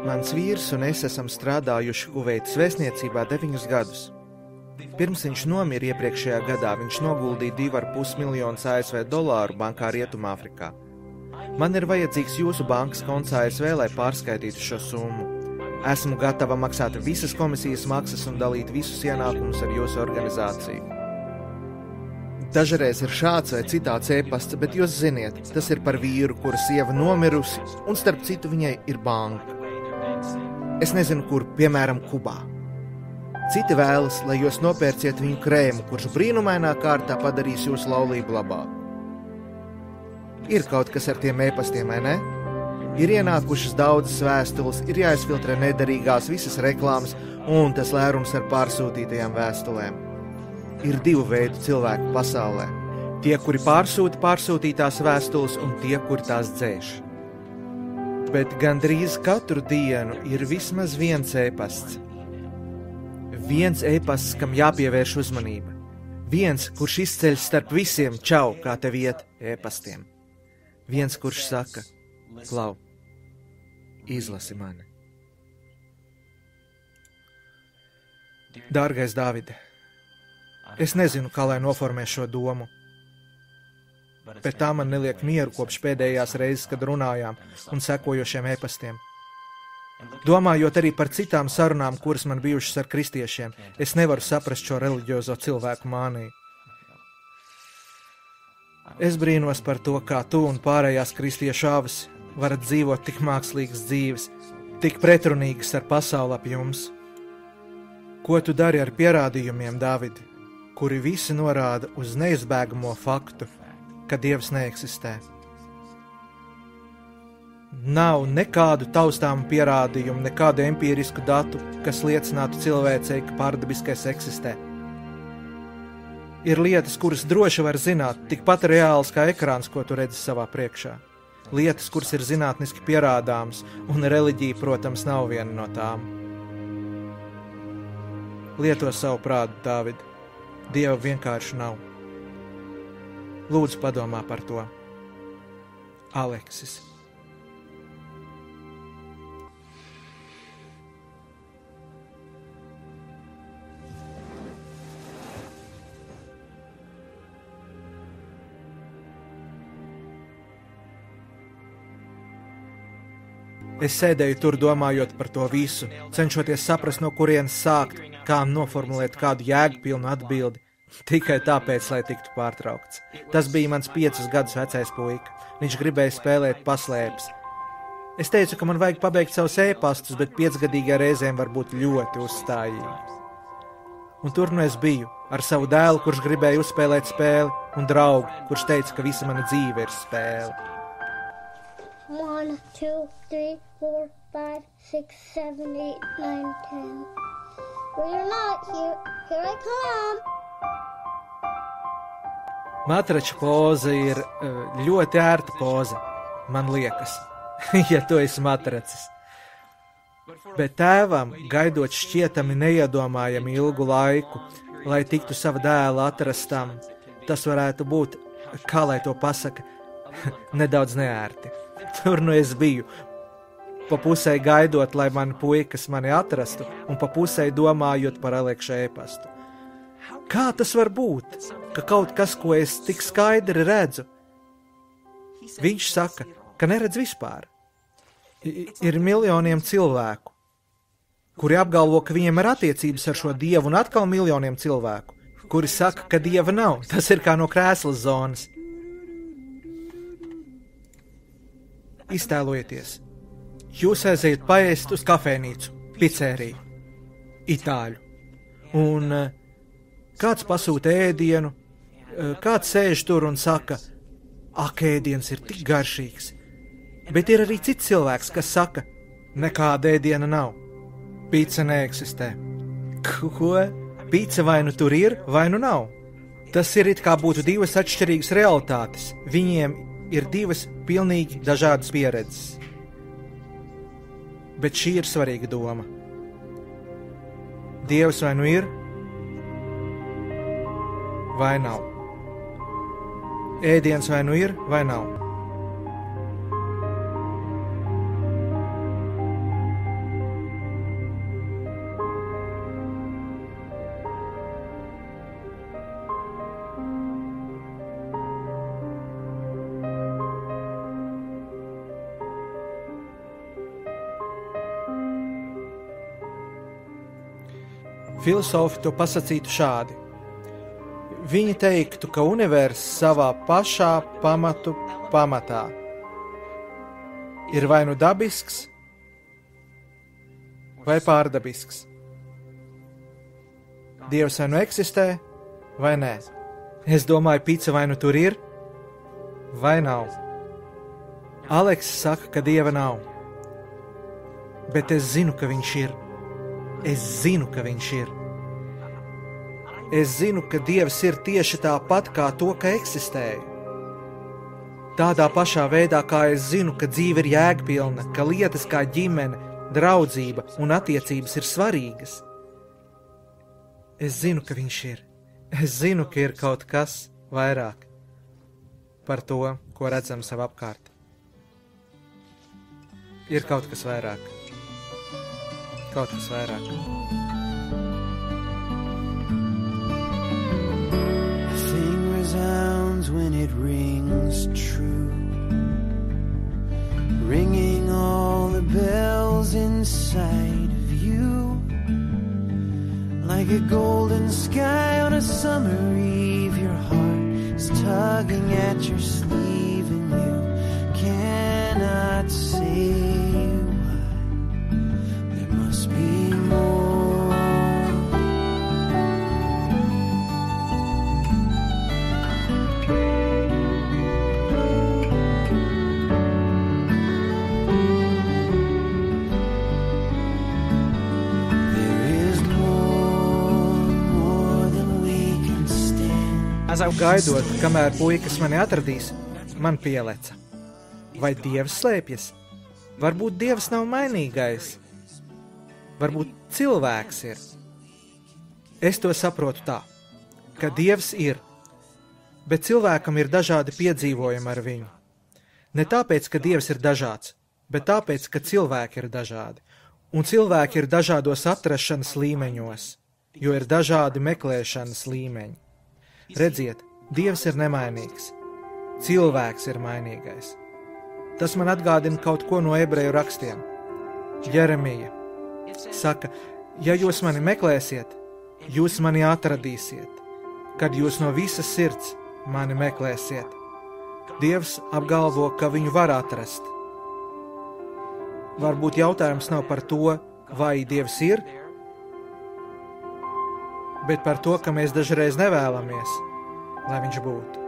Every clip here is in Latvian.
Mans vīrs un es esam strādājuši Kuveitas vēstniecībā 9 gadus. Pirms viņš nomira iepriekšējā gadā, viņš noguldīja $2,5 miljonus ASV bankā Rietumāfrikā. Man ir vajadzīgs jūsu bankas konts ASV, lai pārskaitītu šo summu. Esmu gatava maksāt visas komisijas maksas un dalīt visus ienākumus ar jūsu organizāciju. Dažreiz ir šāds vai citāds e-pasts, bet jūs ziniet, tas ir par vīru, kura sieva nomirusi, un starp citu viņai ir banka. Es nezinu, kur, piemēram, Kubā. Citi vēlas, lai jūs nopērciet viņu krēmu, kurš brīnumainā kārtā padarīs jūsu laulību labāku. Ir kaut kas ar tiem e-pastiem, vai ne? Ir ienākušas daudzas vēstules, ir jāizfiltrē nederīgās visas reklāmas un tas lērums ar pārsūtītajām vēstulēm. Ir 2 veidu cilvēku pasaulē. Tie, kuri pārsūta pārsūtītās vēstules un tie, kuri tās dzēš. Bet gandrīz katru dienu ir vismaz viens e-pasts. Viens e-pasts, kam jāpievērš uzmanība. Viens, kurš izceļ starp visiem čau, kā tev iet e-pastiem. Viens, kurš saka, klau, izlasi mani. Dārgais Dāvide, es nezinu, kā lai noformē šo domu, bet tā man neliek mieru kopš pēdējās reizes, kad runājām un sekojošiem e-pastiem. Domājot arī par citām sarunām, kuras man bijušas ar kristiešiem, es nevaru saprast šo reliģiozo cilvēku māniju. Es brīnos par to, kā tu un pārējās kristiešu avas varat dzīvot tik mākslīgas dzīves, tik pretrunīgas ar pasauli ap jums. Ko tu dari ar pierādījumiem, Dāvidi, kuri visi norāda uz neizbēgamo faktu, ka Dievs neeksistē? Nav nekādu taustāmu pierādījumu, nekādu empirisku datu, kas liecinātu cilvēcei, ka pārdabiskais eksistē. Ir lietas, kuras droši var zināt, tikpat reāls kā ekrāns, ko tu redzi savā priekšā. Lietas, kuras ir zinātniski pierādāmas, un reliģija, protams, nav viena no tām. Lieto savu prātu, Dāvid. Dieva vienkārši nav. Lūdzu, padomā par to. Aleksis. Es sēdēju tur domājot par to visu, cenšoties saprast, no kurienes sākt, kā noformulēt kādu jēgpilnu atbildi, tikai tāpēc, lai tiktu pārtraukts. Tas bija mans 5 gadus vecais puika. Viņš gribēja spēlēt paslēpes. Es teicu, ka man vajag pabeigt savus e-pastus, bet 5-gadīgā reizēm var būt ļoti uzstājīgi. Un tur nu es biju, ar savu dēlu, kurš gribēja uzspēlēt spēli, un draugu, kurš teica, ka visa mana dzīve ir spēle. 1, 2, 3, 4, 5, 6, 7, 8, 9, 10. Well, you're not. Here I come. Matrača poza ir ļoti ērta poza, man liekas, ja tu esi matracis. Bet tēvam, gaidot šķietami neiedomājami ilgu laiku, lai tiktu sava dēla atrastam, tas varētu būt, kā lai to pasaka, nedaudz neērti. Tur nu es biju, pa pusē gaidot, lai mani puikas mani atrastu, un pa pusē domājot par Alekša e-pastu. Kā tas var būt, ka kaut kas, ko es tik skaidri redzu? Viņš saka, ka neredz vispār. Ir miljoniem cilvēku, kuri apgalvo, ka viņiem ir attiecības ar šo Dievu, un atkal miljoniem cilvēku, kuri saka, ka Dieva nav. Tas ir kā no krēslas zonas. Iztēlojieties, jūs aiziet paēst uz kafejnīcu, piceriju, itāļu, un kāds pasūta ēdienu, kāds sēž tur un saka, ak, ēdiens ir tik garšīgs, bet ir arī cits cilvēks, kas saka, nekāda ēdiena nav, pīca neeksistē. Ko? Pīca vai nu tur ir, vai nu nav. Tas ir it kā būtu 2 atšķirīgas realitātes, viņiem ir 2 pilnīgi dažādas pieredzes. Bet šī ir svarīga doma. Dievs vai nu ir, vai nav. Ēdiens vai nu ir, vai nav. Filosofi to pasacītu šādi. Viņi teiktu, ka universs savā pašā pamatā ir vai nu dabisks, vai pārdabisks. Dievs vai nu eksistē, vai nē. Es domāju, pica vai nu tur ir, vai nav. Aleks saka, ka Dieva nav. Bet es zinu, ka viņš ir. Es zinu, ka viņš ir. Es zinu, ka Dievs ir tieši tāpat kā to, ka eksistēju. Tādā pašā veidā, kā es zinu, ka dzīve ir jēgpilna, ka lietas kā ģimene, draudzība un attiecības ir svarīgas. Es zinu, ka viņš ir. Es zinu, ka ir kaut kas vairāk par to, ko redzam sev apkārt. Ir kaut kas vairāk. Kaut kas vairāk. A thing resounds when it rings true, ringing all the bells inside of you. Like a golden sky on a summer eve, your heart is tugging at your sleeve and you cannot say why. There must be more. Gaidot, kamēr puikas mani atradīs, man pieleca. Vai Dievs slēpjas? Varbūt Dievs nav mainīgais. Varbūt cilvēks ir. Es to saprotu tā, ka Dievs ir, bet cilvēkam ir dažādi piedzīvojumi ar viņu. Ne tāpēc, ka Dievs ir dažāds, bet tāpēc, ka cilvēki ir dažādi. Un cilvēki ir dažādos atrašanas līmeņos, jo ir dažādi meklēšanas līmeņi. Redziet, Dievs ir nemainīgs, cilvēks ir mainīgais. Tas man atgādina kaut ko no ebreju rakstiem. Jeremija saka, ja jūs mani meklēsiet, jūs mani atradīsiet, kad jūs no visas sirds mani meklēsiet. Dievs apgalvo, ka viņu var atrast. Varbūt jautājums nav par to, vai Dievs ir, bet par to, ka mēs dažreiz nevēlamies, lai viņš būtu.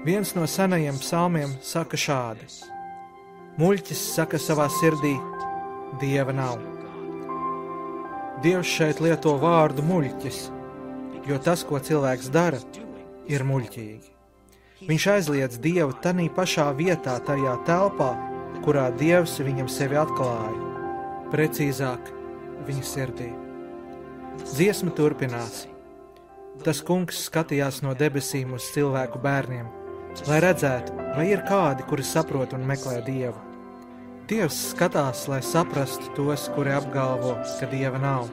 Viens no senajiem psalmiem saka šādi. Muļķis saka savā sirdī, Dieva nav. Dievs šeit lieto vārdu muļķis, jo tas, ko cilvēks dara, ir muļķīgi. Viņš aizliedz Dievu tanī pašā vietā, tajā telpā, kurā Dievs viņam sevi atklāja, precīzāk viņa sirdī. Dziesma turpinās. Tas kungs skatījās no debesīm uz cilvēku bērniem, lai redzētu, vai ir kādi, kuri saprot un meklē Dievu. Dievs skatās, lai saprastu tos, kuri apgalvo, ka Dieva nav.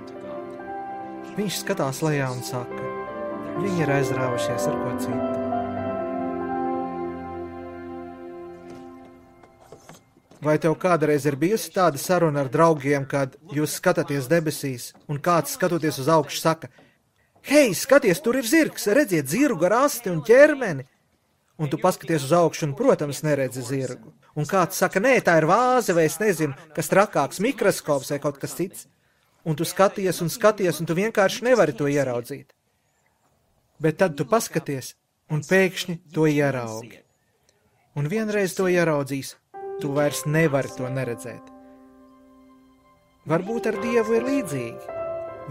Viņš skatās lejā un saka, viņi ir aizrāvušies ar ko citu. Vai tev kādreiz ir bijusi tāda saruna ar draugiem, kad jūs skatāties debesīs un kāds skatoties uz augšu saka, hei, skaties, tur ir zirgs, redziet zirgu ar asti un ķermeni. Un tu paskaties uz augšu un, protams, neredzi zirgu. Un kāds saka, nē, tā ir vāze vai es nezinu, kas trakāks, mikroskops vai kaut kas cits. Un tu skaties un tu vienkārši nevari to ieraudzīt. Bet tad tu paskaties un pēkšņi to ieraugi. Un vienreiz to ieraudzīs. Tu vairs nevari to neredzēt. Varbūt ar Dievu ir līdzīgi.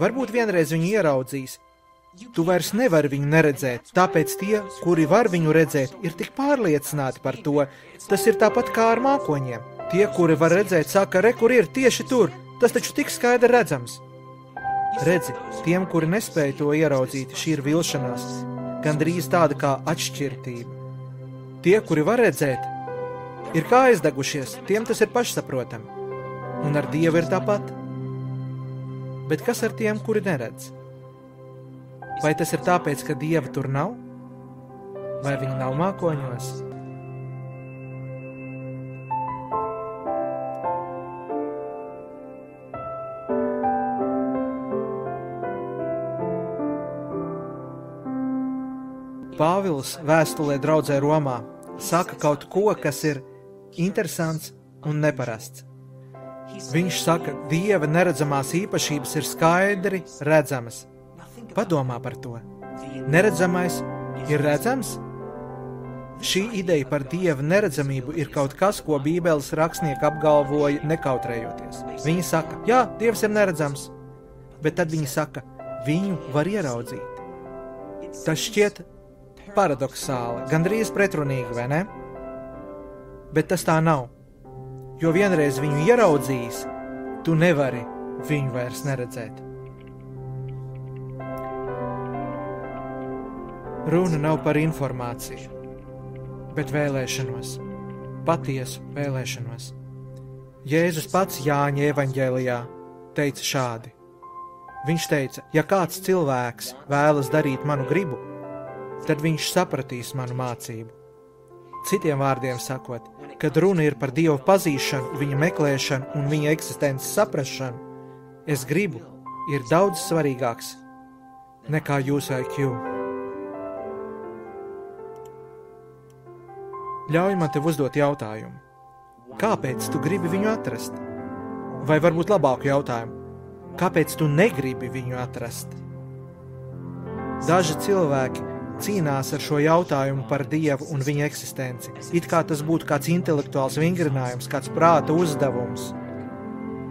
Varbūt vienreiz viņu ieraudzīs. Tu vairs nevari viņu neredzēt, tāpēc tie, kuri var viņu redzēt, ir tik pārliecināti par to. Tas ir tāpat kā ar mākoņiem. Tie, kuri var redzēt, saka, re, kur ir tieši tur. Tas taču tik skaidri redzams. Redzi, tiem, kuri nespēja to ieraudzīt, šī ir vilšanās, gandrīz tāda kā atšķirtība. Tie, kuri var redzēt, ir kā aizdegušies, tiem tas ir pašsaprotami. Un ar Dievu ir tāpat. Bet kas ar tiem, kuri neredz? Vai tas ir tāpēc, ka Dieva tur nav? Vai viņa nav mākoņos? Pāvils vēstulē draudzē Romā saka kaut ko, kas ir interesants un neparasts. Viņš saka, Dieva neredzamās īpašības ir skaidri redzamas. Padomā par to. Neredzamais ir redzams? Šī ideja par Dieva neredzamību ir kaut kas, ko Bībeles rakstnieki apgalvoja nekautrējoties. Viņi saka, jā, Dievs ir neredzams, bet tad viņi saka, viņu var ieraudzīt. Tas šķiet paradoksāli, gandrīz pretrunīgi, vai ne? Bet tas tā nav, jo vienreiz viņu ieraudzījis, tu nevari viņu vairs neredzēt. Runa nav par informāciju, bet vēlēšanos, patiesu vēlēšanos. Jēzus pats Jāņa evaņģēlijā teica šādi. Viņš teica, ja kāds cilvēks vēlas darīt manu gribu, tad viņš sapratīs manu mācību. Citiem vārdiem sakot, kad runa ir par Dievu pazīšanu, viņa meklēšanu un viņa eksistences saprašanu, es gribu ir daudz svarīgāks nekā jūsu IQ. Ļauj man tev uzdot jautājumu. Kāpēc tu gribi viņu atrast? Vai varbūt labāku jautājumu? Kāpēc tu negribi viņu atrast? Daži cilvēki cīnās ar šo jautājumu par Dievu un viņa eksistenci. It kā tas būtu kāds intelektuāls vingrinājums, kāds prāta uzdevums.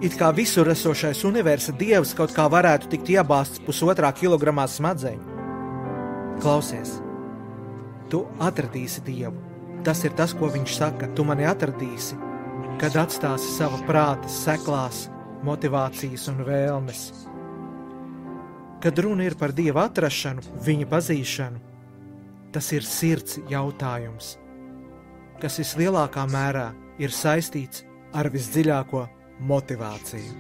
It kā visur esošais universa Dievs kaut kā varētu tikt iebāzts 1,5 kilogramā smadzeņu. Klausies, tu atradīsi Dievu. Tas ir tas, ko viņš saka, tu mani atradīsi, kad atstāsi sava prāta seklās, motivācijas un vēlmes. Kad runa ir par Dieva atrašanu, viņa pazīšanu, tas ir sirds jautājums, kas vislielākā mērā ir saistīts ar visdziļāko motivāciju.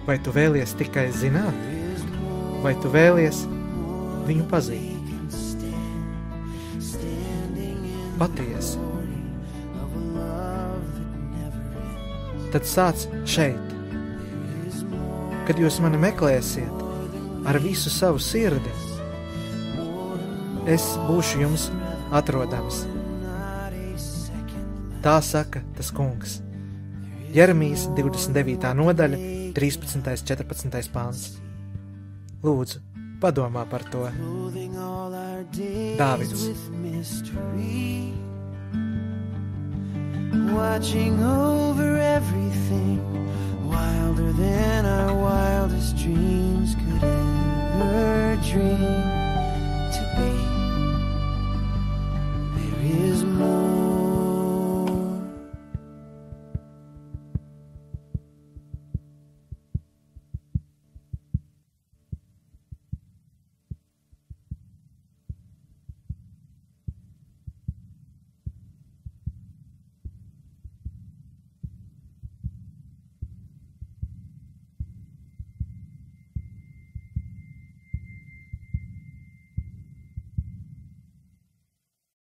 Vai tu vēlies tikai zināt, vai tu vēlies viņu pazīt? Patiesi. Tad sāc šeit. Kad jūs mani meklēsiet ar visu savu sirdi, es būšu jums atrodams. Tā saka tas kungs. Jeremijas 29. nodaļa, 13. 14. pāns. Lūdzu, padomā par to. Dāvids. Watching over everything, wilder than our wildest dreams could ever dream.